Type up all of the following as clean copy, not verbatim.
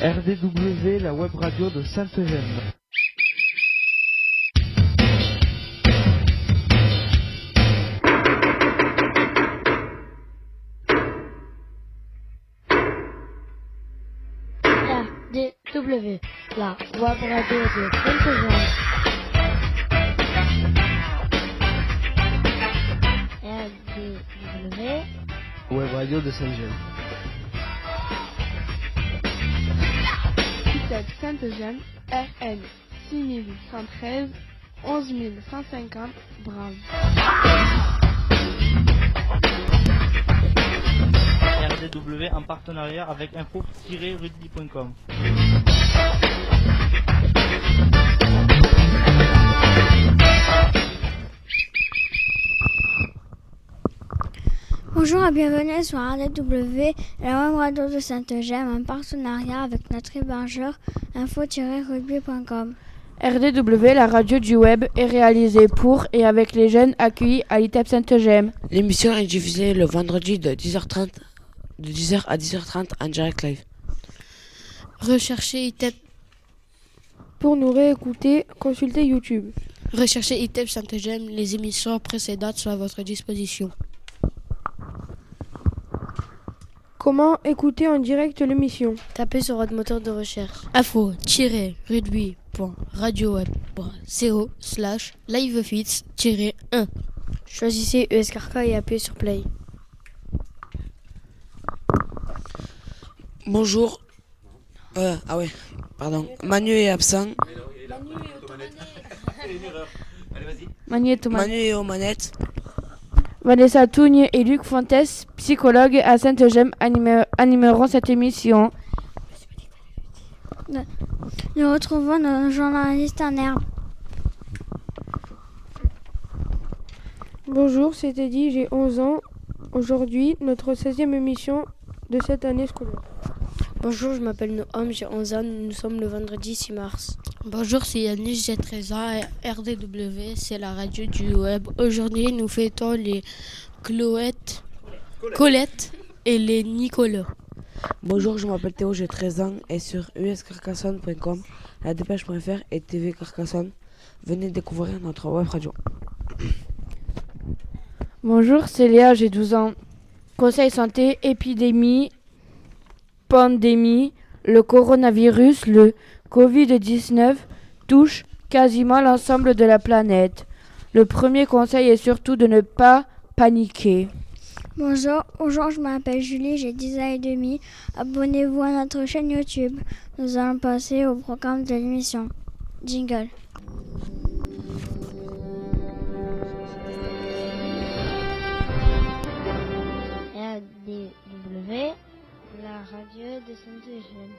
RDW, la web radio de Sainte-Gemme. RDW, la web radio de Sainte-Gemme. RDW, Web radio de Sainte-Gemme. Tête Sainte-Gemme, RN 6113 11150 Brave. RDW en partenariat avec info-rugby.com. Bonjour et bienvenue sur RDW, la web radio de Sainte-Gemme en partenariat avec notre hébergeur info-rugby.com. RDW, la radio du web, est réalisée pour et avec les jeunes accueillis à l'ITEP Sainte-Gemme. L'émission est diffusée le vendredi de 10h à 10h30 en direct live. Recherchez ITEP. Pour nous réécouter, consultez YouTube. Recherchez ITEP Sainte-Gemme, les émissions précédentes sont à votre disposition. Comment écouter en direct l'émission? Tapez sur votre moteur de recherche info-rugby.radioweb.co/livefits-1. Choisissez ESKRK et appuyez sur Play. Bonjour. Manu est absent. Manu est aux manettes. Vanessa Tougne et Luc Fontes, psychologues à Sainte-Gemme, animeront cette émission. Nous retrouvons nos journalistes en herbe. Bonjour, c'est Eddy, j'ai 11 ans. Aujourd'hui, notre 16e émission de cette année scolaire. Bonjour, je m'appelle Noam, j'ai 11 ans, nous sommes le vendredi 6 mars. Bonjour, c'est Yannis, j'ai 13 ans et RDW, c'est la radio du web. Aujourd'hui, nous fêtons les Colette et les Nicolas. Bonjour, je m'appelle Théo, j'ai 13 ans et sur uscarcassonne.com, la dépêche.fr et TV Carcassonne. Venez découvrir notre web radio. Bonjour, c'est Léa, j'ai 12 ans. Conseil santé, épidémie, pandémie, le coronavirus, le Covid-19 touche quasiment l'ensemble de la planète. Le premier conseil est surtout de ne pas paniquer. Bonjour, je m'appelle Julie, j'ai 10 ans et demi. Abonnez-vous à notre chaîne YouTube. Nous allons passer au programme de l'émission. Jingle. RDW, la radio de Sainte-Gemme.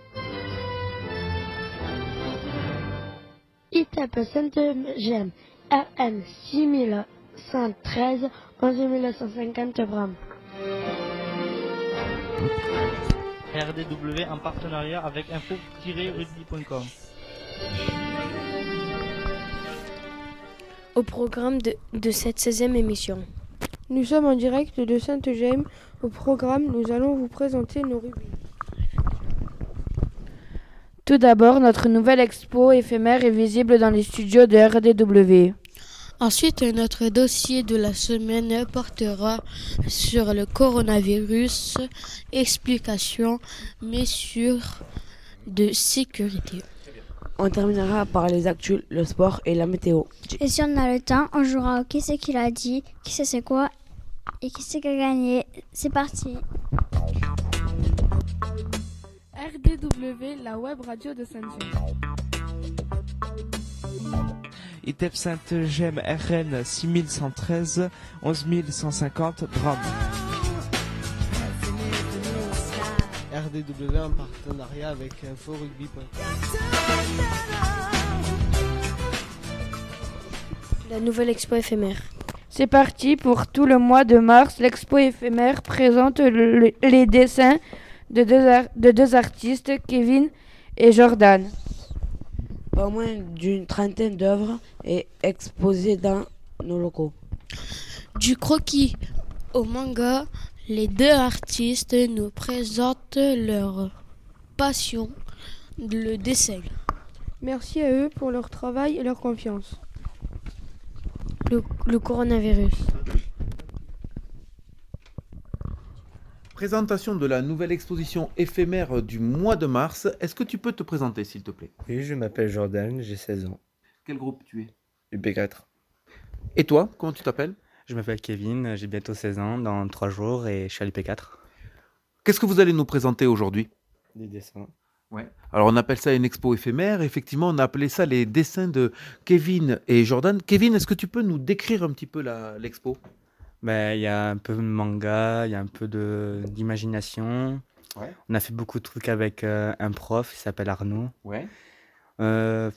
ITEP Sainte-Gemme, RN 6113 11150 Bram. RDW en partenariat avec info-rugby.com. Au programme de cette 16e émission. Nous sommes en direct de Sainte-Gemme. Au programme, nous allons vous présenter nos rubriques. Tout d'abord, notre nouvelle expo éphémère est visible dans les studios de RDW. Ensuite, notre dossier de la semaine portera sur le coronavirus, explications, mesures de sécurité. On terminera par les actus, le sport et la météo. Et si on a le temps, on jouera au qui c'est qui l'a dit, qui c'est quoi et qui c'est qui a gagné. C'est parti. RDW, la web radio de Sainte-Gemme. ITEP Sainte-Gemme, RN 6113 11150 Drame. RDW en partenariat avec info-rugby.com. La nouvelle expo éphémère. C'est parti pour tout le mois de mars. L'expo éphémère présente les dessins de deux artistes, Kevin et Jordan. Pas moins d'une trentaine d'œuvres est exposée dans nos locaux. Du croquis au manga, Les deux artistes nous présentent leur passion, le dessin. Merci à eux pour leur travail et leur confiance. Le coronavirus. Présentation de la nouvelle exposition éphémère du mois de mars. Est-ce que tu peux te présenter, s'il te plaît? Oui, je m'appelle Jordan, j'ai 16 ans. Quel groupe tu es? UP4. Et toi, comment tu t'appelles? Je m'appelle Kevin, j'ai bientôt 16 ans, dans 3 jours, et je suis à l'UP4. Qu'est-ce que vous allez nous présenter aujourd'hui? Des dessins. Ouais. Alors on appelle ça une expo éphémère. Effectivement, on a appelé ça les dessins de Kevin et Jordan. Kevin, est-ce que tu peux nous décrire un petit peu l'expo? Ben, y a un peu de manga, il y a un peu d'imagination. Ouais. On a fait beaucoup de trucs avec un prof, il s'appelle Arnaud. Ouais. Il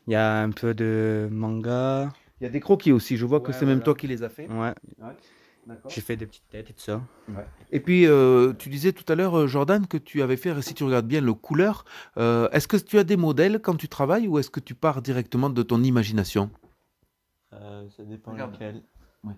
y a un peu de manga. Il y a des croquis aussi, je vois que c'est même toi qui les as fait. Ouais. D'accord. J'ai fait des petites têtes et tout ça. Ouais. Et puis, tu disais tout à l'heure, Jordan, que tu avais fait, si tu regardes bien, le couleur. Est-ce que tu as des modèles quand tu travailles ou est-ce que tu pars directement de ton imagination? Ça dépend lequel. Ouais.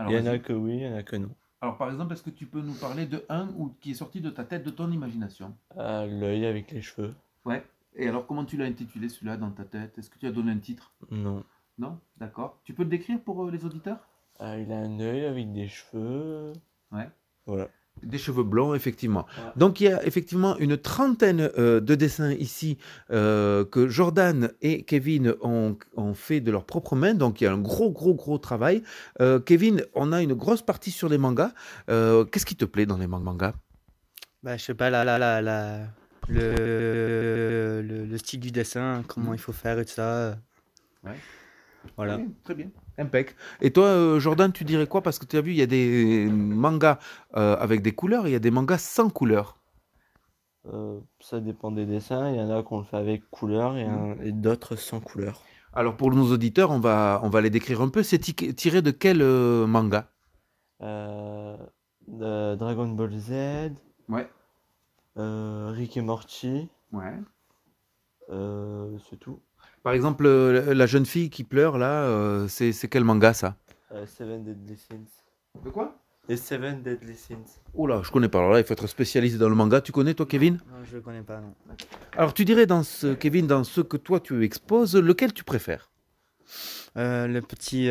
Il y en a que oui, il y en a que non. Alors, par exemple, est-ce que tu peux nous parler de un qui est sorti de ta tête, de ton imagination? L'œil avec les cheveux. Ouais. Et alors, comment tu l'as intitulé celui-là dans ta tête? Est-ce que tu as donné un titre? Non. Non? D'accord. Tu peux le décrire pour les auditeurs? Il a un œil avec des cheveux. Ouais. Voilà. Des cheveux blonds, effectivement. Ouais. Donc, il y a effectivement une trentaine de dessins ici que Jordan et Kevin ont fait de leurs propres mains. Donc, il y a un gros travail. Kevin, on a une grosse partie sur les mangas. Qu'est-ce qui te plaît dans les mangas? Bah, je sais pas, le style du dessin, comment il faut faire et tout ça. Ouais. Voilà. Très bien. Impec. Et toi, Jordan, tu dirais quoi? Parce que tu as vu, il y a des mangas avec des couleurs et il y a des mangas sans couleurs. Ça dépend des dessins. Il y en a qu'on le fait avec couleur et d'autres sans couleur. Alors, pour nos auditeurs, on va les décrire un peu. C'est tiré de quel manga? De Dragon Ball Z. Ouais. Rick et Morty. Ouais. C'est tout. Par exemple, la jeune fille qui pleure, là, c'est quel manga, ça? Seven Deadly Sins. De quoi? Les Seven Deadly Sins. Oh là, je connais pas. Alors là, il faut être spécialisé dans le manga. Tu connais, toi, Kevin? Non, je le connais pas, non. Alors, tu dirais, Kevin, dans ce que toi, tu exposes, lequel tu préfères? Le petit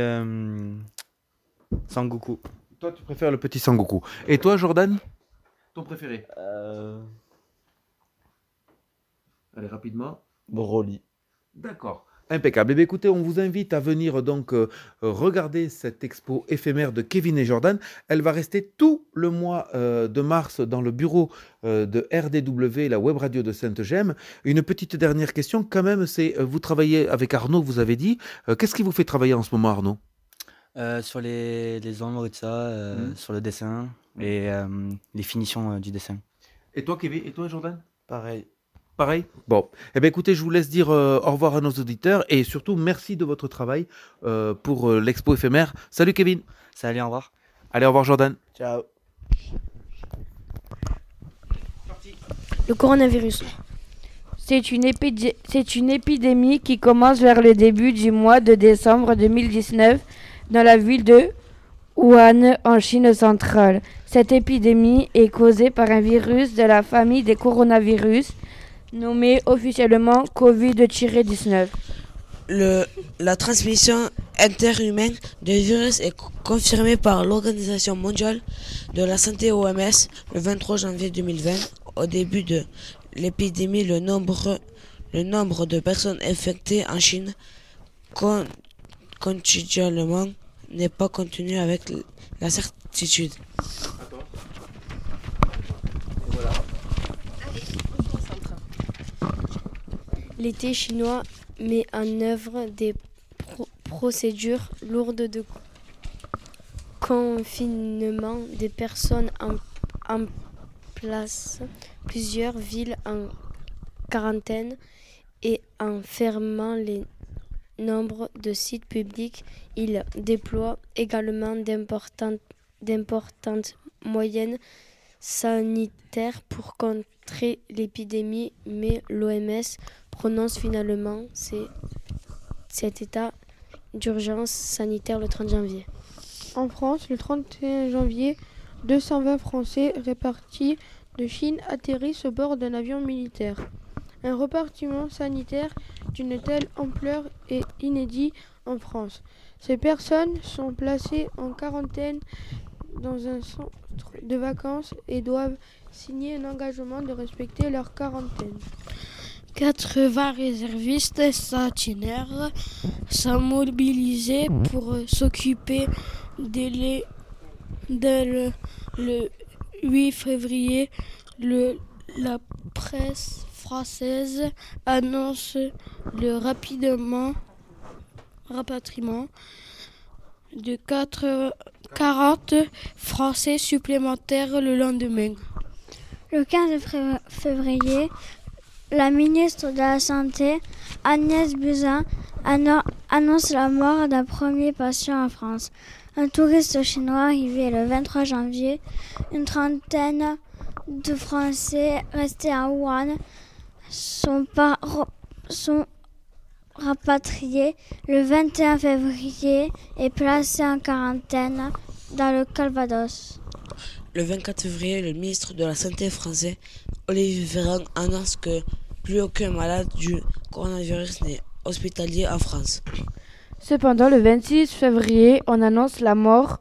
Sangoku. Toi, tu préfères le petit Sangoku. Et toi, Jordan? Ton préféré? Allez, rapidement. Broly. D'accord. Impeccable. Eh bien, écoutez, on vous invite à venir donc regarder cette expo éphémère de Kevin et Jordan. Elle va rester tout le mois de mars dans le bureau de RDW, la web radio de Sainte-Gemme. Une petite dernière question quand même, c'est vous travaillez avec Arnaud, vous avez dit. Qu'est-ce qui vous fait travailler en ce moment, Arnaud? Sur les ombres et tout ça, sur le dessin et les finitions du dessin. Et toi, Kevin? Et toi, Jordan? Pareil. Pareil? Bon. Eh bien, écoutez, je vous laisse dire au revoir à nos auditeurs et surtout, merci de votre travail pour l'expo éphémère. Salut, Kevin. Salut, au revoir. Allez, au revoir, Jordan. Ciao. Le coronavirus. C'est une épidémie qui commence vers le début du mois de décembre 2019 dans la ville de Wuhan, en Chine centrale. Cette épidémie est causée par un virus de la famille des coronavirus, nommé officiellement Covid-19. La transmission interhumaine du virus est confirmée par l'Organisation mondiale de la santé OMS le 23 janvier 2020. Au début de l'épidémie, le nombre de personnes infectées en Chine quotidiennement n'est pas contenu avec la certitude. L'État chinois met en œuvre des procédures lourdes de confinement des personnes en place plusieurs villes en quarantaine et en fermant les nombres de sites publics. Il déploie également d'importantes moyens sanitaires pour contrer l'épidémie, mais l'OMS prononce finalement cet état d'urgence sanitaire le 30 janvier. En France, le 31 janvier, 220 Français répartis de Chine atterrissent au bord d'un avion militaire. Un repartiment sanitaire d'une telle ampleur est inédit en France. Ces personnes sont placées en quarantaine dans un centre de vacances et doivent signer un engagement de respecter leur quarantaine. 80 réservistes satinaires sont mobilisés pour s'occuper dès le 8 février. La presse française annonce le rapatriement de 40 Français supplémentaires le lendemain. Le 15 février, la ministre de la Santé, Agnès Buzyn, annonce la mort d'un premier patient en France. Un touriste chinois arrivé le 23 janvier, une trentaine de Français restés à Wuhan sont rapatriés le 21 février et placés en quarantaine dans le Calvados. Le 24 février, le ministre de la Santé français, Olivier Véran, annonce que plus aucun malade du coronavirus n'est hospitalier en France. Cependant, le 26 février, on annonce la mort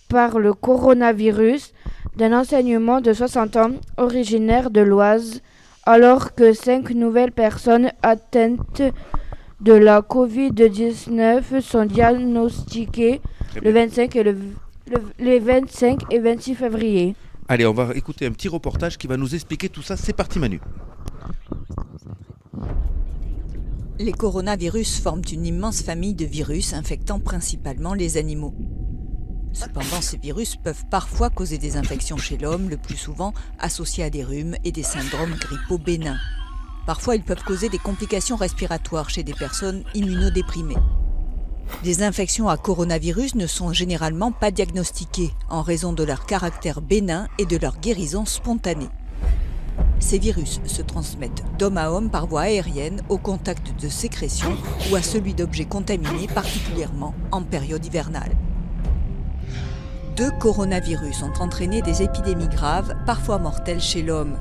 par le coronavirus d'un enseignant de 60 ans originaire de l'Oise, alors que 5 nouvelles personnes atteintes de la Covid-19 sont diagnostiquées les 25 et 26 février. Allez, on va écouter un petit reportage qui va nous expliquer tout ça. C'est parti Manu. Les coronavirus forment une immense famille de virus infectant principalement les animaux. Cependant, ces virus peuvent parfois causer des infections chez l'homme, le plus souvent associées à des rhumes et des syndromes grippaux bénins. Parfois, ils peuvent causer des complications respiratoires chez des personnes immunodéprimées. Les infections à coronavirus ne sont généralement pas diagnostiquées en raison de leur caractère bénin et de leur guérison spontanée. Ces virus se transmettent d'homme à homme par voie aérienne au contact de sécrétions ou à celui d'objets contaminés, particulièrement en période hivernale. 2 coronavirus ont entraîné des épidémies graves, parfois mortelles chez l'homme.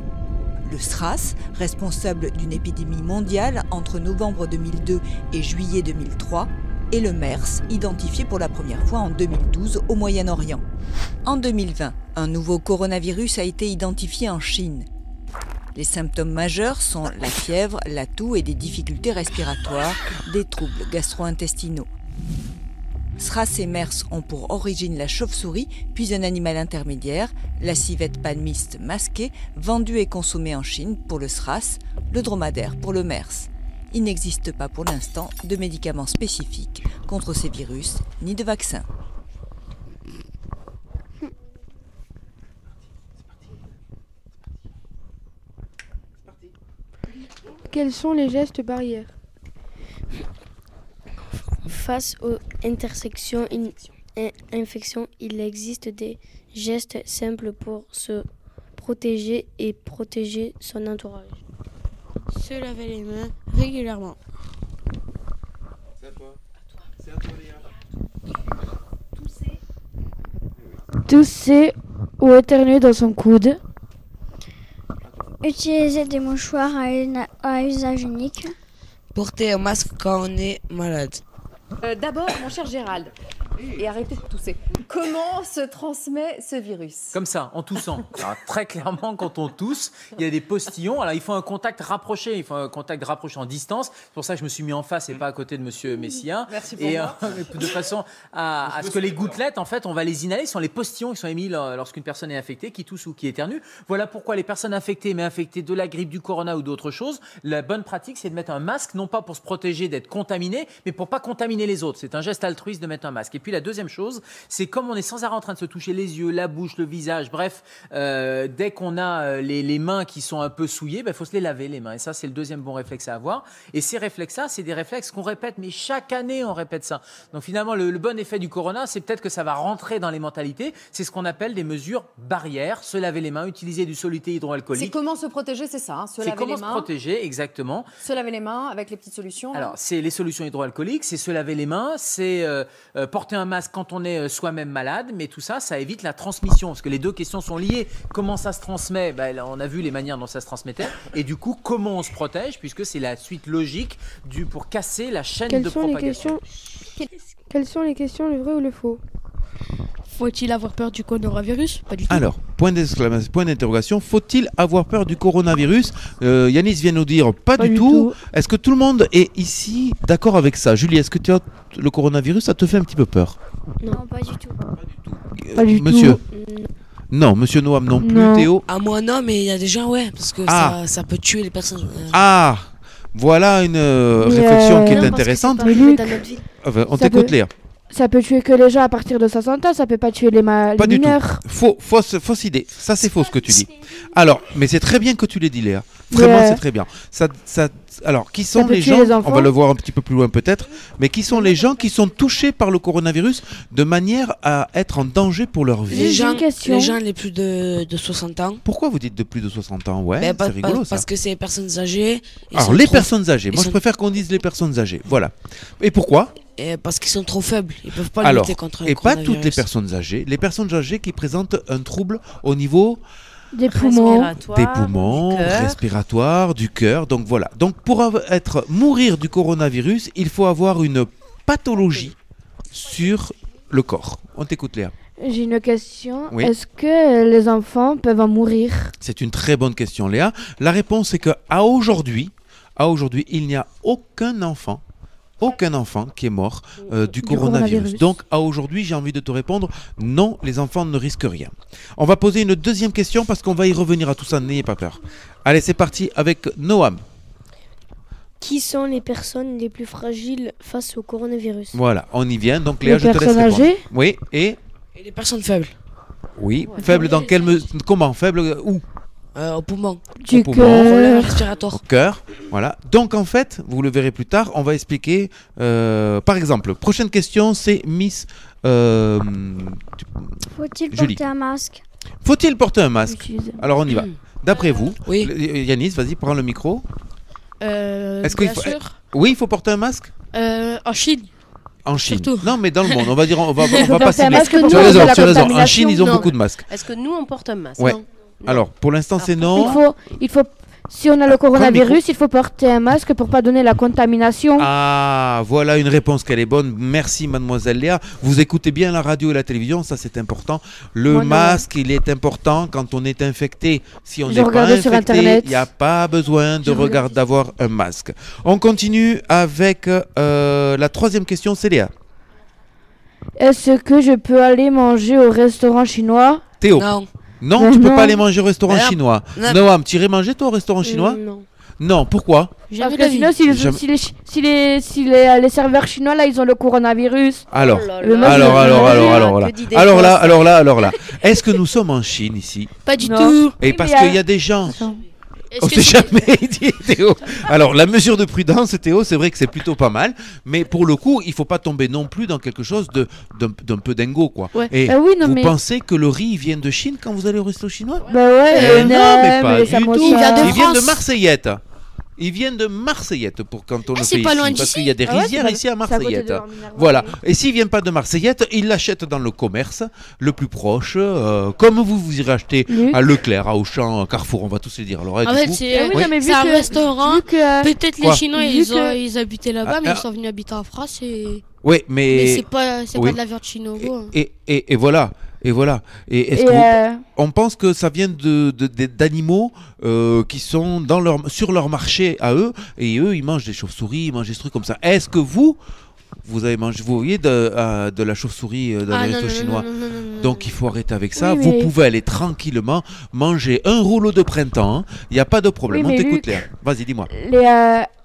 Le SRAS, responsable d'une épidémie mondiale entre novembre 2002 et juillet 2003, et le MERS, identifié pour la première fois en 2012 au Moyen-Orient. En 2020, un nouveau coronavirus a été identifié en Chine. Les symptômes majeurs sont la fièvre, la toux et des difficultés respiratoires, des troubles gastro-intestinaux. SRAS et MERS ont pour origine la chauve-souris, puis un animal intermédiaire, la civette palmiste masquée, vendue et consommée en Chine pour le SRAS, le dromadaire pour le MERS. Il n'existe pas pour l'instant de médicaments spécifiques contre ces virus, ni de vaccins. Quels sont les gestes barrières? Face aux intersections infections, il existe des gestes simples pour se protéger et protéger son entourage. Se laver les mains régulièrement. C'est à toi. C'est à toi, Léa. Tousser ou éternuer dans son coude. Utiliser des mouchoirs à usage unique. Porter un masque quand on est malade. D'abord, mon cher Gérald, et arrêtez de tousser. Comment se transmet ce virus? Comme ça, en toussant. Alors, très clairement, quand on tousse, il y a des postillons. Alors, il faut un contact rapproché, en distance. C'est pour ça que je me suis mis en face et pas à côté de Monsieur Messia. Merci pour moi. De façon à ce que les gouttelettes, en fait, on va les inhaler. Ce sont les postillons qui sont émis lorsqu'une personne est infectée, qui tousse ou qui éternue. Voilà pourquoi les personnes infectées, mais infectées de la grippe, du corona ou d'autres choses, la bonne pratique, c'est de mettre un masque, non pas pour se protéger d'être contaminé, mais pour pas contaminer les autres. C'est un geste altruiste de mettre un masque. Et puis la deuxième chose, c'est comme on est sans arrêt en train de se toucher les yeux, la bouche, le visage, bref, dès qu'on a les mains qui sont un peu souillées, il faut se les laver les mains. Et ça, c'est le deuxième bon réflexe à avoir. Et ces réflexes-là, c'est des réflexes qu'on répète, mais chaque année, on répète ça. Donc finalement, le bon effet du corona, c'est peut-être que ça va rentrer dans les mentalités. C'est ce qu'on appelle des mesures barrières. Se laver les mains, utiliser du soluté hydroalcoolique. C'est comment se protéger, c'est ça, hein, se laver les mains. C'est comment se protéger, exactement. Se laver les mains avec les petites solutions. Alors, c'est les solutions hydroalcooliques, c'est se laver les mains, c'est porter un masque quand on est soi-même même malade, mais tout ça, ça évite la transmission, parce que les deux questions sont liées. Comment ça se transmet? On a vu les manières dont ça se transmettait, et du coup, comment on se protège, puisque c'est la suite logique pour casser la chaîne de propagation. Quelles sont les questions, le vrai ou le faux? Faut-il avoir peur du coronavirus? Pas du tout. Alors, point d'interrogation, faut-il avoir peur du coronavirus? Yanis vient nous dire pas du tout. Est-ce que tout le monde est ici d'accord avec ça? Julie, est-ce que tu as le coronavirus, ça te fait un petit peu peur? Non, pas du tout. Pas du Monsieur tout. Non, monsieur Noam non plus, Théo? À moi non, mais il y a des gens, ouais, parce que ça peut tuer les personnes. Ah, voilà une réflexion qui est intéressante. On t'écoute, Léa. Ça peut tuer que les gens à partir de 60 ans, ça peut pas tuer les mineurs. Fausse idée. Ça, c'est faux ce que tu dis. Alors, mais c'est très bien que tu l'aies dit, Léa. Vraiment, c'est très bien. Alors, qui sont les gens, on va le voir un petit peu plus loin peut-être, mais qui sont les gens qui sont touchés par le coronavirus de manière à être en danger pour leur vie? Les gens les plus de 60 ans. Pourquoi vous dites de plus de 60 ans? Ouais, c'est rigolo ça. Parce que c'est les personnes âgées. Alors, les personnes âgées. Moi, je préfère qu'on dise les personnes âgées. Voilà. Et pourquoi? Parce qu'ils sont trop faibles, ils peuvent pas lutter contre le coronavirus. Et pas toutes les personnes âgées qui présentent un trouble au niveau des poumons, respiratoire, du cœur. Donc voilà. Donc pour mourir du coronavirus, il faut avoir une pathologie sur le corps. On t'écoute, Léa. J'ai une question. Oui. Est-ce que les enfants peuvent en mourir? C'est une très bonne question, Léa. La réponse est qu'à aujourd'hui, il n'y a aucun enfant qui est mort du coronavirus. Donc, à aujourd'hui, j'ai envie de te répondre, non, les enfants ne risquent rien. On va poser une deuxième question parce qu'on va y revenir à tout ça, n'ayez pas peur. Allez, c'est parti avec Noam. Qui sont les personnes les plus fragiles face au coronavirus? Voilà, on y vient. Donc, Léa, les je te laisse personnes répondre. âgées? Oui, et les personnes faibles. Oui, faibles dans quelle mesure? Comment? Faibles où? Au poumon. Du cœur. Respiratoire. Au cœur, voilà. Donc en fait, vous le verrez plus tard, on va expliquer. Par exemple, prochaine question, c'est Miss. Faut-il porter un masque? Faut-il porter un masque? Alors on y va. D'après vous, Yanis, vas-y, prends le micro. Est-ce qu'il faut... Oui, il faut porter un masque. En Chine. En Chine. Surtout. Non, mais dans le monde, on va dire, on va pas s'y mettre. Tu as raison. En Chine, ils ont beaucoup de masques. Est-ce que nous on porte un masque? Ouais. Alors, pour l'instant, c'est non. Il faut, si on a le coronavirus, il faut porter un masque pour pas donner la contamination. Ah, voilà une réponse qu'elle est bonne. Merci, mademoiselle Léa. Vous écoutez bien la radio et la télévision, ça c'est important. Le masque, il est important quand on est infecté. Si on n'est pas infecté, il n'y a pas besoin d'avoir un masque. On continue avec la troisième question, c'est Léa. Est-ce que je peux aller manger au restaurant chinois? Théo. Non, tu peux pas aller manger au restaurant chinois. Noam, tu irais manger toi au restaurant chinois? Non. Non, pourquoi? Parce que sinon, si les serveurs chinois là, ils ont le coronavirus. Alors là. Est-ce que nous sommes en Chine ici? Pas du tout. Et parce qu'il y a des gens. On sait jamais, dit Théo. Alors, la mesure de prudence, Théo, c'est vrai que c'est plutôt pas mal, mais pour le coup, il faut pas tomber non plus dans quelque chose d'un peu dingo, quoi. Ouais. Et vous pensez que le riz vient de Chine quand vous allez au resto chinois? Bah ouais. Non, mais pas du tout. Il vient de Marseillette. Ils viennent de Marseillette pour quand on le fait pas ici, loin parce d'ici. qu'il y a des rizières ici à Marseillette. Voilà. Et s'ils viennent pas de Marseillette, ils l'achètent dans le commerce le plus proche, comme vous irez acheter à Leclerc, à Auchan, à Carrefour, on va tous les dire. Alors, c'est un restaurant. Peut-être les Chinois ils habitaient là-bas, mais ils sont venus habiter en France et. Oui, mais c'est pas de la viande chinoise. Et voilà. Et voilà. Et est-ce que on pense que ça vient d'animaux qui sont sur leur marché à eux, et eux ils mangent des chauves-souris, ils mangent des trucs comme ça. Est-ce que vous avez mangé, vous voyez de la chauve-souris dans les restos chinois? Donc il faut arrêter avec ça. Vous pouvez aller tranquillement manger un rouleau de printemps. Il n'y a pas de problème. On t'écoute, Léa. Vas-y, dis-moi.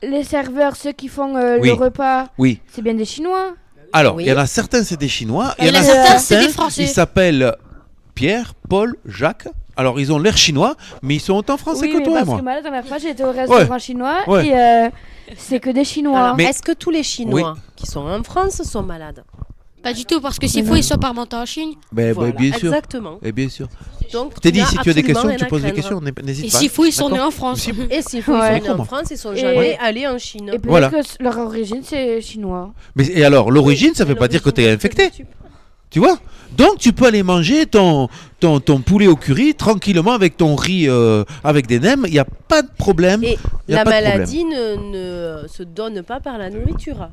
Les serveurs, ceux qui font le repas, c'est bien des Chinois? Alors, il y en a certains, c'est des Chinois. Il y en a certains, c'est des Français. Ils s'appellent Pierre, Paul, Jacques. Alors, ils ont l'air chinois, mais ils sont autant français que toi et moi. Parce que moi, la dernière fois, j'étais au restaurant chinois et c'est que des Chinois. Alors, est-ce que tous les Chinois qui sont en France sont malades? Pas du tout, parce que s'il faut, ils sont pas remontés en Chine. Bien sûr. Exactement. Et bien sûr. Donc, Teddy, si tu as des questions, tu poses des questions, n'hésite pas. Et s'il faut, ils sont nés en France. Et s'il faut, ils sont nés en France, ils sont jamais allés en Chine. Et peut-être que leur origine, c'est chinois. Mais et alors, l'origine, ça ne veut pas dire que tu es infecté. Tu vois? Donc tu peux aller manger ton poulet au curry tranquillement avec ton riz avec des nems, il n'y a pas de problème. Et y a la pas de maladie ne se donne pas par la nourriture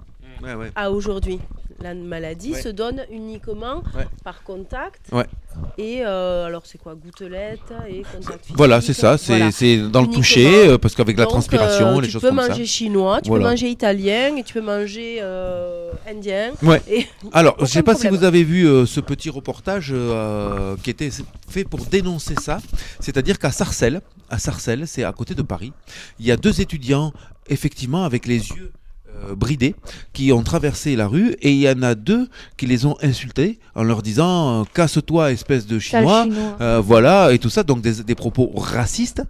à aujourd'hui. La maladie se donne uniquement par contact. Et alors c'est quoi? Gouttelettes et contact physique. Voilà, c'est ça, c'est dans le toucher, parce qu'avec la transpiration, les choses comme ça. Tu peux manger chinois, tu peux manger italien et tu peux manger indien. Ouais. Et alors, je ne sais pas si vous avez vu ce petit reportage qui était fait pour dénoncer ça. C'est-à-dire qu'à Sarcelles, c'est à côté de Paris, il y a 2 étudiants, effectivement, avec les yeux bridés, qui ont traversé la rue, et il y en a 2 qui les ont insultés en leur disant casse-toi espèce de chinois, voilà, et tout ça, donc des propos racistes.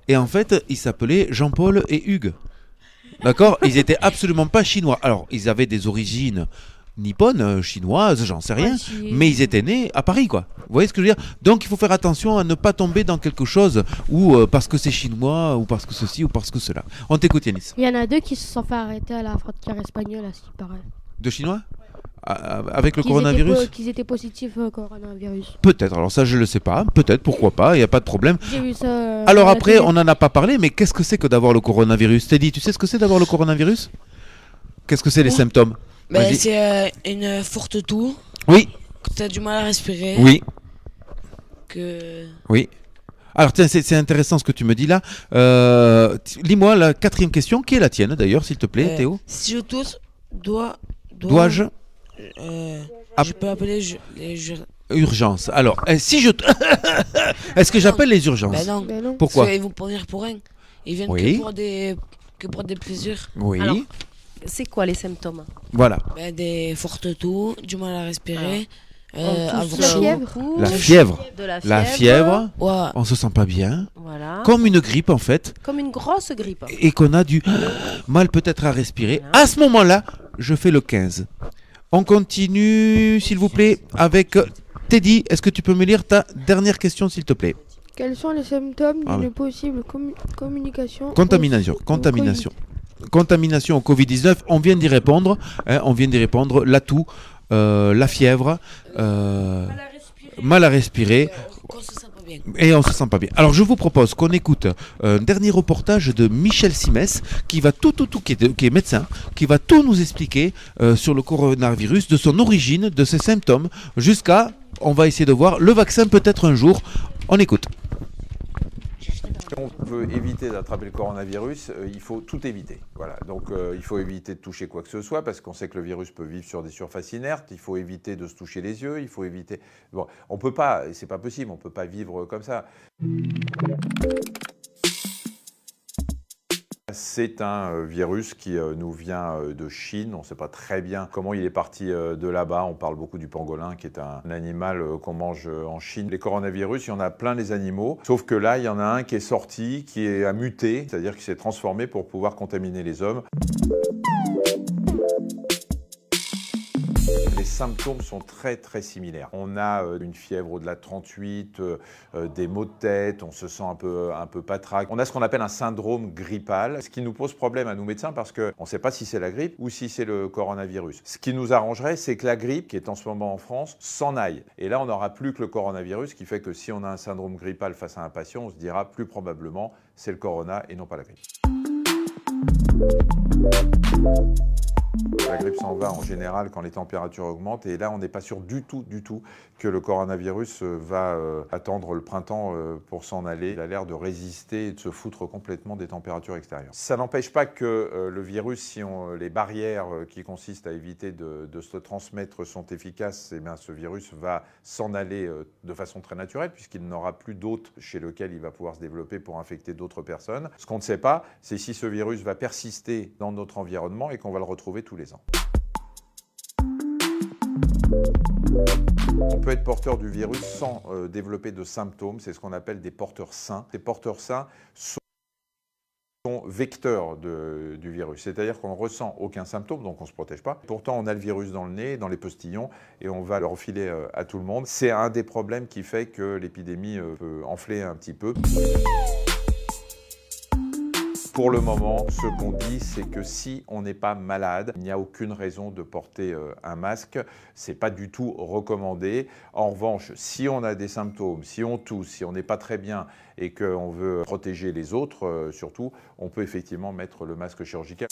Et en fait ils s'appelaient Jean-Paul et Hugues, d'accord. Ils étaient absolument pas chinois. Alors ils avaient des origines nippones, chinoises, j'en sais rien, mais ils étaient nés à Paris, quoi. Vous voyez ce que je veux dire? Donc il faut faire attention à ne pas tomber dans quelque chose où parce que c'est chinois, ou parce que ceci, ou parce que cela. On t'écoute, Yanis. Il y en a 2 qui se sont fait arrêter à la frontière espagnole, à ce qui paraît. De chinois? Avec le coronavirus? Qu'ils étaient positifs au coronavirus. Peut-être, alors ça je le sais pas, peut-être, pourquoi pas, il n'y a pas de problème. J'ai vu ça, alors après, on n'en a pas parlé, mais qu'est-ce que c'est que d'avoir le coronavirus? Teddy, tu sais ce que c'est d'avoir le coronavirus? Qu'est-ce que c'est les symptômes? C'est une forte toux. Oui. Que tu as du mal à respirer. Oui. Que... Oui. Alors tiens, c'est intéressant ce que tu me dis là. Lis-moi la 4e question, qui est la tienne d'ailleurs, s'il te plaît, Théo. Si je tousse, dois-je je peux appeler les urgences. Alors, si je... Est-ce que j'appelle les urgences? non. Pourquoi? Parce qu'ils vont pas venir pour rien. Ils viennent que pour des plaisirs. Oui. Alors, c'est quoi les symptômes? Voilà. Des fortes toux, du mal à respirer, la fièvre. La fièvre. Ouais. On se sent pas bien. Voilà. Comme une grippe en fait. Comme une grosse grippe. Et qu'on a du mal peut-être à respirer. Voilà. À ce moment-là, je fais le 15. On continue, s'il vous plaît, avec Teddy. Est-ce que tu peux me lire ta dernière question, s'il te plaît? Quels sont les symptômes d'une possible contamination Contamination au Covid-19, on vient d'y répondre. La toux, la fièvre, mal à respirer. Et on se sent pas bien. Alors je vous propose qu'on écoute un dernier reportage de Michel Simès qui va qui est médecin, qui va tout nous expliquer sur le coronavirus, de son origine, de ses symptômes, jusqu'à, on va essayer de voir, le vaccin peut-être un jour. On écoute. Si on veut éviter d'attraper le coronavirus, il faut tout éviter. Voilà. Donc il faut éviter de toucher quoi que ce soit parce qu'on sait que le virus peut vivre sur des surfaces inertes. Il faut éviter de se toucher les yeux. Il faut éviter. Bon, on peut pas, c'est pas possible. On peut pas vivre comme ça. C'est un virus qui nous vient de Chine. On ne sait pas très bien comment il est parti de là-bas. On parle beaucoup du pangolin, qui est un animal qu'on mange en Chine. Les coronavirus, il y en a plein les animaux. Sauf que là, il y en a un qui est sorti, qui a muté, c'est-à-dire qui s'est transformé pour pouvoir contaminer les hommes. Les symptômes sont très très similaires. On a une fièvre au-delà de 38, des maux de tête, on se sent un peu patraque. On a ce qu'on appelle un syndrome grippal, ce qui nous pose problème à nous médecins parce qu'on ne sait pas si c'est la grippe ou si c'est le coronavirus. Ce qui nous arrangerait, c'est que la grippe, qui est en ce moment en France, s'en aille. Et là, on n'aura plus que le coronavirus, ce qui fait que si on a un syndrome grippal face à un patient, on se dira plus probablement c'est le corona et non pas la grippe. La grippe s'en va en général quand les températures augmentent et là on n'est pas sûr du tout que le coronavirus va attendre le printemps pour s'en aller. Il a l'air de résister et de se foutre complètement des températures extérieures. Ça n'empêche pas que le virus, si les barrières qui consistent à éviter de se transmettre sont efficaces, eh bien, ce virus va s'en aller de façon très naturelle puisqu'il n'aura plus d'hôtes chez lequel il va pouvoir se développer pour infecter d'autres personnes. Ce qu'on ne sait pas, c'est si ce virus va persister dans notre environnement et qu'on va le retrouver tous les ans. On peut être porteur du virus sans développer de symptômes, c'est ce qu'on appelle des porteurs sains. Ces porteurs sains sont vecteurs du virus, c'est-à-dire qu'on ne ressent aucun symptôme, donc on ne se protège pas. Pourtant, on a le virus dans le nez, dans les postillons, et on va le refiler à tout le monde. C'est un des problèmes qui fait que l'épidémie peut enfler un petit peu. Pour le moment, ce qu'on dit, c'est que si on n'est pas malade, il n'y a aucune raison de porter un masque. C'est pas du tout recommandé. En revanche, si on a des symptômes, si on tousse, si on n'est pas très bien et qu'on veut protéger les autres, surtout, on peut effectivement mettre le masque chirurgical.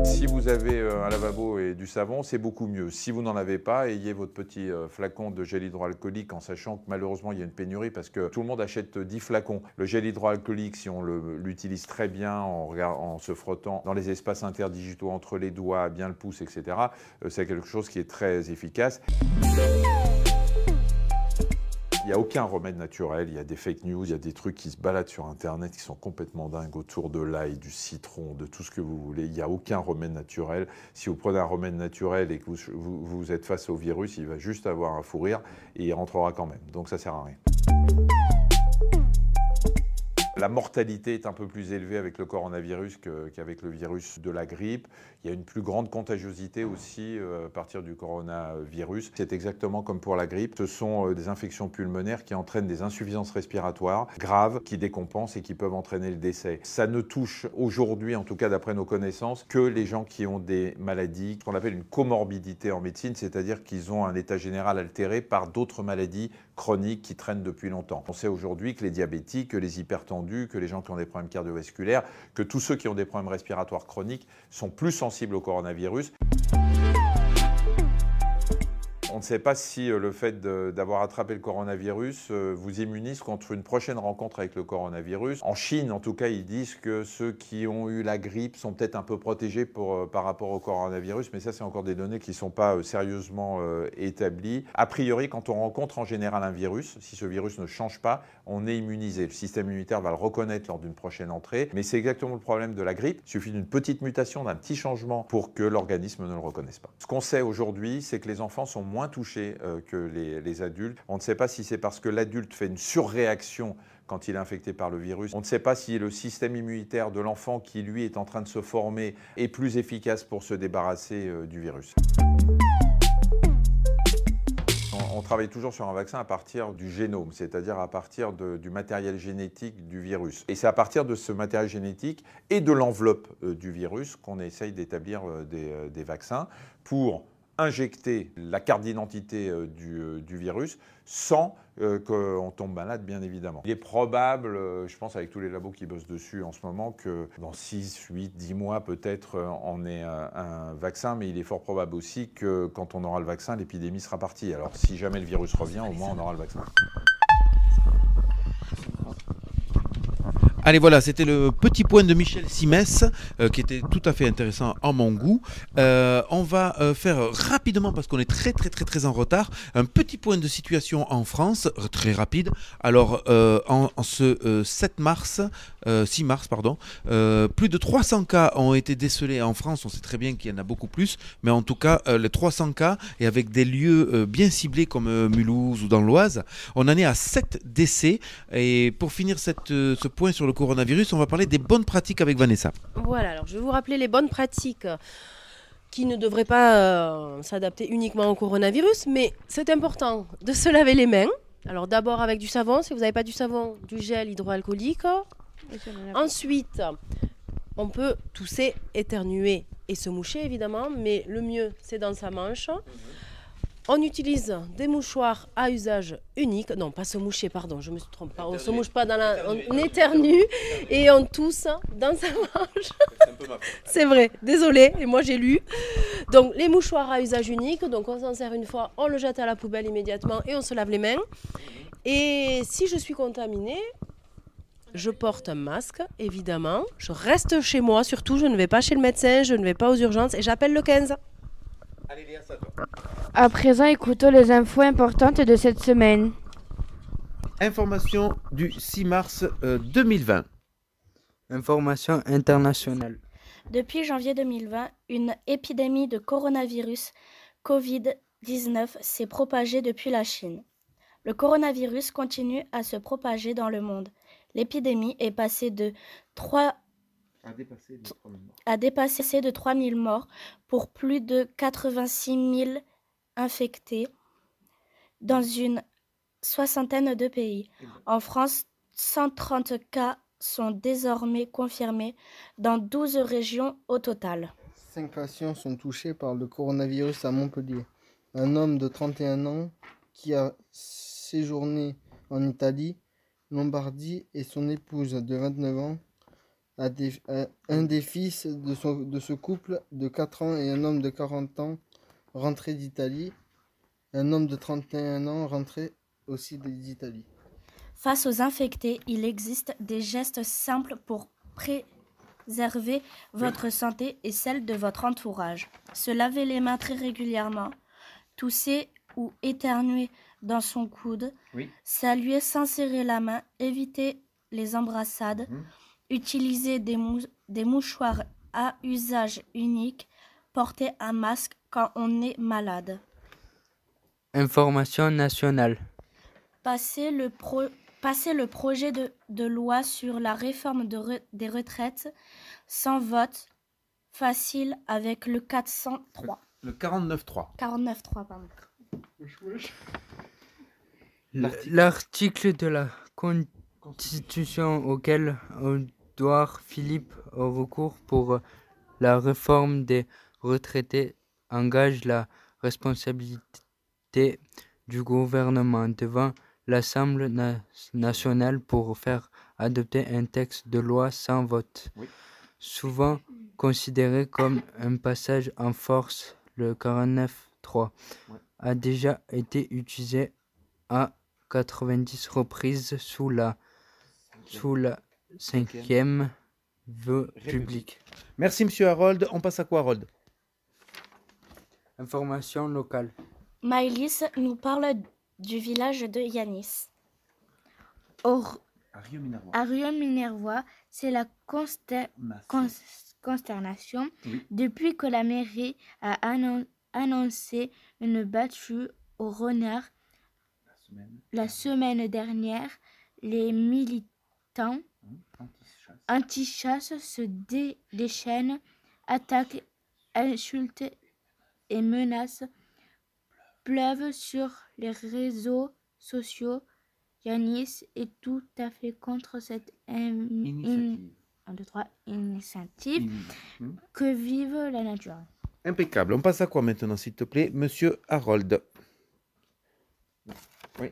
Si vous avez un lavabo et du savon, c'est beaucoup mieux. Si vous n'en avez pas, ayez votre petit flacon de gel hydroalcoolique en sachant que malheureusement il y a une pénurie parce que tout le monde achète 10 flacons. Le gel hydroalcoolique, si on l'utilise très bien en se frottant dans les espaces interdigitaux entre les doigts, bien le pouce, etc., c'est quelque chose qui est très efficace. Il n'y a aucun remède naturel, il y a des fake news, il y a des trucs qui se baladent sur Internet qui sont complètement dingues autour de l'ail, du citron, de tout ce que vous voulez. Il n'y a aucun remède naturel. Si vous prenez un remède naturel et que vous êtes face au virus, il va juste avoir un fou rire et il rentrera quand même. Donc ça ne sert à rien. La mortalité est un peu plus élevée avec le coronavirus qu'avec le virus de la grippe. Il y a une plus grande contagiosité aussi à partir du coronavirus. C'est exactement comme pour la grippe. Ce sont des infections pulmonaires qui entraînent des insuffisances respiratoires graves, qui décompensent et qui peuvent entraîner le décès. Ça ne touche aujourd'hui, en tout cas d'après nos connaissances, que les gens qui ont des maladies, ce qu'on appelle une comorbidité en médecine, c'est-à-dire qu'ils ont un état général altéré par d'autres maladies chroniques qui traînent depuis longtemps. On sait aujourd'hui que les diabétiques, que les hypertendus, que les gens qui ont des problèmes cardiovasculaires, que tous ceux qui ont des problèmes respiratoires chroniques sont plus sensibles au coronavirus. On ne sait pas si le fait d'avoir attrapé le coronavirus vous immunise contre une prochaine rencontre avec le coronavirus. En Chine, en tout cas, ils disent que ceux qui ont eu la grippe sont peut-être un peu protégés par rapport au coronavirus, mais ça, c'est encore des données qui ne sont pas sérieusement établies. A priori, quand on rencontre en général un virus, si ce virus ne change pas, on est immunisé. Le système immunitaire va le reconnaître lors d'une prochaine entrée, mais c'est exactement le problème de la grippe. Il suffit d'une petite mutation, d'un petit changement pour que l'organisme ne le reconnaisse pas. Ce qu'on sait aujourd'hui, c'est que les enfants sont moins touchés que les adultes. On ne sait pas si c'est parce que l'adulte fait une surréaction quand il est infecté par le virus. On ne sait pas si le système immunitaire de l'enfant qui, lui, est en train de se former est plus efficace pour se débarrasser du virus. On travaille toujours sur un vaccin à partir du génome, c'est-à-dire à partir du matériel génétique du virus. Et c'est à partir de ce matériel génétique et de l'enveloppe du virus qu'on essaye d'établir des vaccins pour injecter la carte d'identité du virus sans qu'on tombe malade, bien évidemment. Il est probable, je pense avec tous les labos qui bossent dessus en ce moment, que dans 6, 8, 10 mois peut-être on ait un vaccin, mais il est fort probable aussi que quand on aura le vaccin, l'épidémie sera partie. Alors si jamais le virus revient, au moins on aura le vaccin. Allez, voilà, c'était le petit point de Michel Simès qui était tout à fait intéressant en mon goût. On va faire rapidement, parce qu'on est très en retard, un petit point de situation en France, très rapide. Alors, en ce 6 mars, plus de 300 cas ont été décelés en France. On sait très bien qu'il y en a beaucoup plus, mais en tout cas, les 300 cas, et avec des lieux bien ciblés comme Mulhouse ou dans l'Oise, on en est à 7 décès. Et pour finir ce point sur le coronavirus, on va parler des bonnes pratiques avec Vanessa. Voilà, alors je vais vous rappeler les bonnes pratiques qui ne devraient pas s'adapter uniquement au coronavirus, mais c'est important de se laver les mains. Alors d'abord avec du savon, si vous n'avez pas du savon, du gel hydroalcoolique. Ensuite, on peut tousser, éternuer et se moucher évidemment, mais le mieux c'est dans sa manche. On utilise des mouchoirs à usage unique. Non, pas se moucher, pardon, je me suis trompée. On ne se mouche pas dans on éternue et on tousse dans sa manche. C'est vrai, désolé, et moi j'ai lu. Donc les mouchoirs à usage unique, donc on s'en sert une fois, on le jette à la poubelle immédiatement et on se lave les mains. Et si je suis contaminée, je porte un masque, évidemment. Je reste chez moi, surtout, je ne vais pas chez le médecin, je ne vais pas aux urgences et j'appelle le 15. Allez, Léa, c'est à toi. À présent, écoutons les infos importantes de cette semaine. Information du 6 mars 2020. Information internationale. Depuis janvier 2020, une épidémie de coronavirus Covid-19 s'est propagée depuis la Chine. Le coronavirus continue à se propager dans le monde. L'épidémie est passée a dépassé de 3 000 morts pour plus de 86 000 infectés dans une soixantaine de pays. En France, 130 cas sont désormais confirmées dans 12 régions au total. 5 patients sont touchés par le coronavirus à Montpellier. Un homme de 31 ans qui a séjourné en Italie, Lombardie, et son épouse de 29 ans. Un des fils de ce couple de 4 ans et un homme de 40 ans rentré d'Italie. Un homme de 31 ans rentré aussi d'Italie. Face aux infectés, il existe des gestes simples pour préserver votre santé et celle de votre entourage. Se laver les mains très régulièrement, tousser ou éternuer dans son coude, saluer sans serrer la main, éviter les embrassades, utiliser des mouchoirs à usage unique, porter un masque quand on est malade. Information nationale. Passer le projet de loi sur la réforme des retraites sans vote facile avec le 403. Le 49.3. 49.3, pardon. L'article de la Constitution auquel Édouard Philippe a recours pour la réforme des retraités engage la responsabilité du gouvernement devant l'Assemblée nationale pour faire adopter un texte de loi sans vote. Souvent considéré comme un passage en force, le 49.3 a déjà été utilisé à 90 reprises sous la 5e République. Merci Monsieur Harold. On passe à quoi, Harold? Information locale. Maëlys nous parle du village de Yanis. À Rieux-Minervois, c'est la consternation depuis que la mairie a annoncé une battue au renard. La semaine dernière, les militants anti-chasse se déchaînent, attaquent, insultent et menacent, pleuvent sur les réseaux sociaux. Yanis est tout à fait contre cette initiative que vive la nature. Impeccable. On passe à quoi maintenant, s'il te plaît, Monsieur Harold?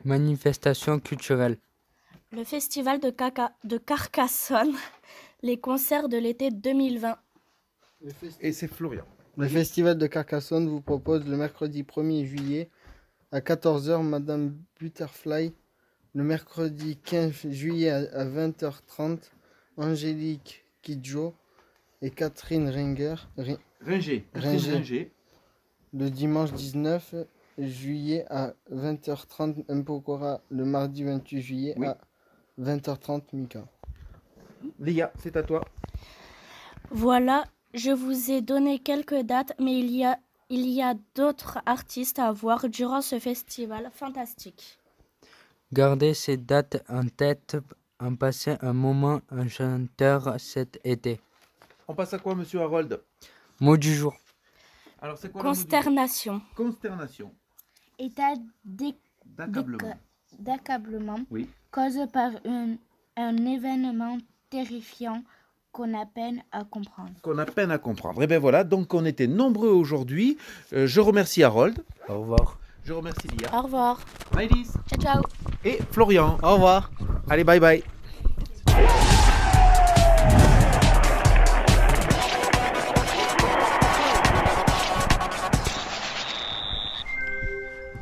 Manifestation culturelle. Le festival de Carcassonne, les concerts de l'été 2020. Et c'est Florian. Le festival de Carcassonne vous propose le mercredi 1er juillet à 14h Madame Butterfly, le mercredi 15 juillet à 20h30 Angélique Kidjo et Catherine Ringer. Le dimanche 19 juillet à 20h30 Mpokora, le mardi 28 juillet à 20h30 Mika. Lia, c'est à toi. Voilà, je vous ai donné quelques dates, mais il y a d'autres artistes à voir durant ce festival fantastique. Gardez ces dates en tête, en passer un moment enchanteur cet été. On passe à quoi, Monsieur Harold? Mot du jour. Alors, c'est quoi Consternation. Consternation. État d'accablement causé par un événement terrifiant qu'on a peine à comprendre. Et bien voilà, donc on était nombreux aujourd'hui. Je remercie Harold. Au revoir. Je remercie Lia. Au revoir. Maëlys. Ciao, ciao. Et Florian. Au revoir. Allez, bye bye.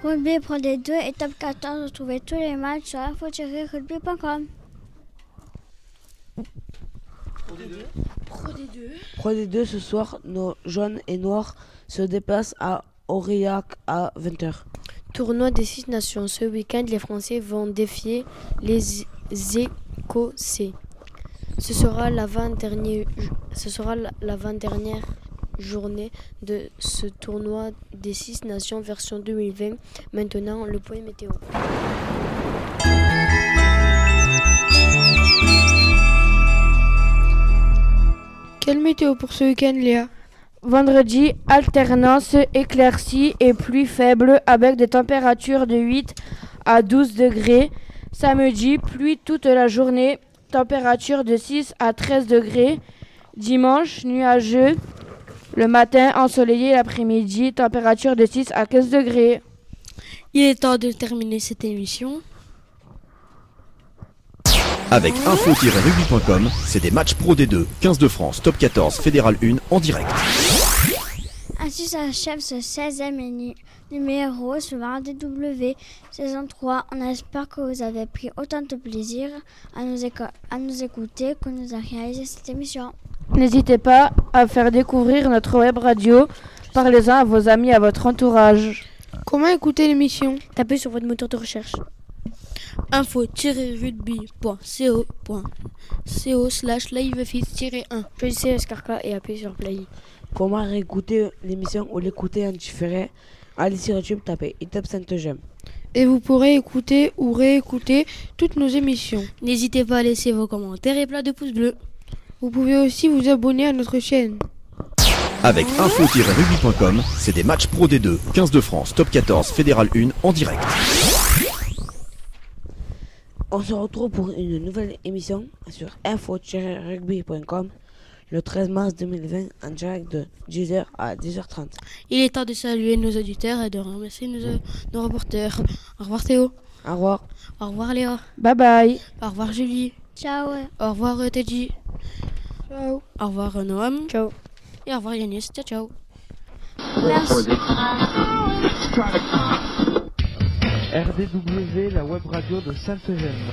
Rugby Pro D2 et Top 14, retrouvez tous les matchs sur info-rugby.com. Pro D2 ce soir, nos jaunes et noirs se déplacent à Aurillac à 20h. Tournoi des 6 nations. Ce week-end, les Français vont défier les Écossais. Ce sera l'avant-dernière journée de ce tournoi des 6 nations version 2020. Maintenant, le point météo. Quelle météo pour ce week-end, Léa? Vendredi, alternance éclaircie et pluie faible avec des températures de 8 à 12 degrés. Samedi, pluie toute la journée, température de 6 à 13 degrés. Dimanche, nuageux. Le matin, ensoleillé. L'après-midi, température de 6 à 15 degrés. Il est temps de terminer cette émission. Avec info-rugby.com, c'est des matchs pro D2, 15 de France, top 14, fédéral 1 en direct. Ainsi s'achève ce 16e numéro sur RDW saison 3. On espère que vous avez pris autant de plaisir à nous écouter que nous a réalisé cette émission. N'hésitez pas à faire découvrir notre web radio. Parlez-en à vos amis, à votre entourage. Comment écouter l'émission? Tapez sur votre moteur de recherche. info-rugby.co/livefeed-1. Choisissez Escarca et appuyez sur Play. Comment réécouter l'émission ou l'écouter en différé? Allez sur YouTube, tapez Top Saint-Eugène. Et vous pourrez écouter ou réécouter toutes nos émissions. N'hésitez pas à laisser vos commentaires et plein de pouces bleus. Vous pouvez aussi vous abonner à notre chaîne. Avec info-rugby.com, c'est des matchs pro D2, 15 de France, top 14, fédéral 1 en direct. On se retrouve pour une nouvelle émission sur info-rugby.com le 13 mars 2020 en direct de 10h à 10h30. Il est temps de saluer nos auditeurs et de remercier nos reporters. Au revoir Théo. Au revoir. Au revoir Léa. Bye bye. Au revoir Julie. Ciao. Au revoir Teddy. Ciao. Au revoir Noam. Ciao. Et au revoir Yanis. Ciao ciao. Merci. RDW, la web radio de Saint-Eugène.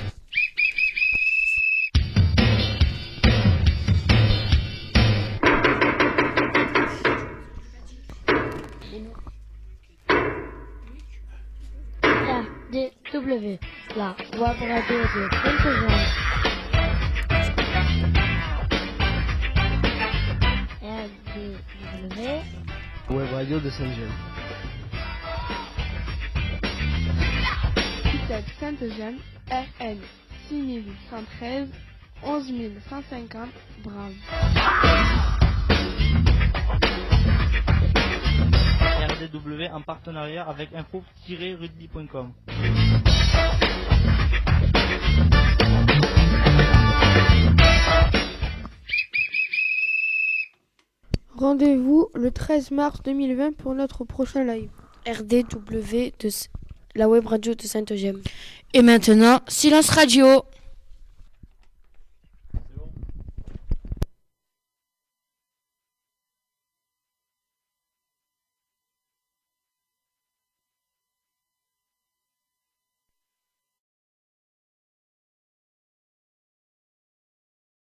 RDW, la web radio de Saint-Eugène. RDW, web radio de Saint-Eugène. Saint-Eugène, RN 6113 11150 Brave. RDW en partenariat avec info-rugby.com. Rendez-vous le 13 mars 2020 pour notre prochain live. RDW, la web radio de Saint-Eugène. Et maintenant, silence radio.